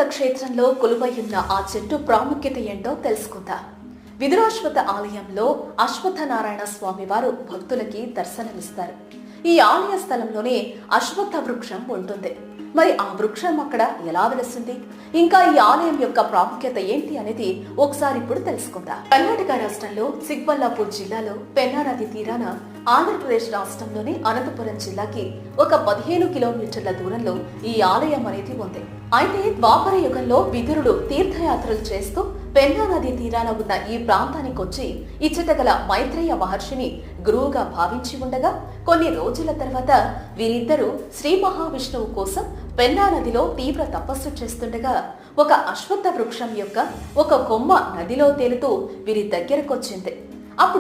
విదురాశ్వత క్షేత్రంలో కొలువైయున్న ఆ చెట్టు ప్రాముఖ్యత ఏంటో తెలుసుకుందాం. విదురాశ్వత ఆలయంలో అశ్వత్థనారాయణ స్వామి వారు భక్తులకి దర్శనమిస్తారు. ఈ ఆలయ స్థలంలోనే అశ్వత్థ వృక్షం ఉంటుంది. మరి ఆ వృక్షం అక్కడ ఎలా వెలుస్తుంది, ఇంకా ఈ ఆలయం యొక్క ప్రాముఖ్యత ఏంటి అనేది ఒకసారి ఇప్పుడు తెలుసుకుందాం. కర్ణాటక రాష్ట్రంలో సిక్బల్లాపూర్ జిల్లాలో పెన్నా నది తీరాన, ఆంధ్రప్రదేశ్ రాష్ట్రంలోని అనంతపురం జిల్లాకి ఒక 15 కిలోమీటర్ల దూరంలో ఈ ఆలయం అనేది ఉంది. అయితే ద్వాపర యుగంలో విదురుడు తీర్థయాత్రలు చేస్తూ పెన్నా నది తీరాన ఉన్న ఈ ప్రాంతానికి వచ్చి ఇచ్చట గల మైత్రేయ మహర్షిని గురువుగా భావించి ఉండగా, కొన్ని రోజుల తర్వాత వీరిద్దరూ శ్రీ మహావిష్ణువు కోసం పెన్నా నదిలో తీవ్ర తపస్సు చేస్తుండగా ఒక అశ్వత్థ వృక్షం యొక్క ఒక కొమ్మ నదిలో తేలుతూ వీరి దగ్గరకొచ్చింది.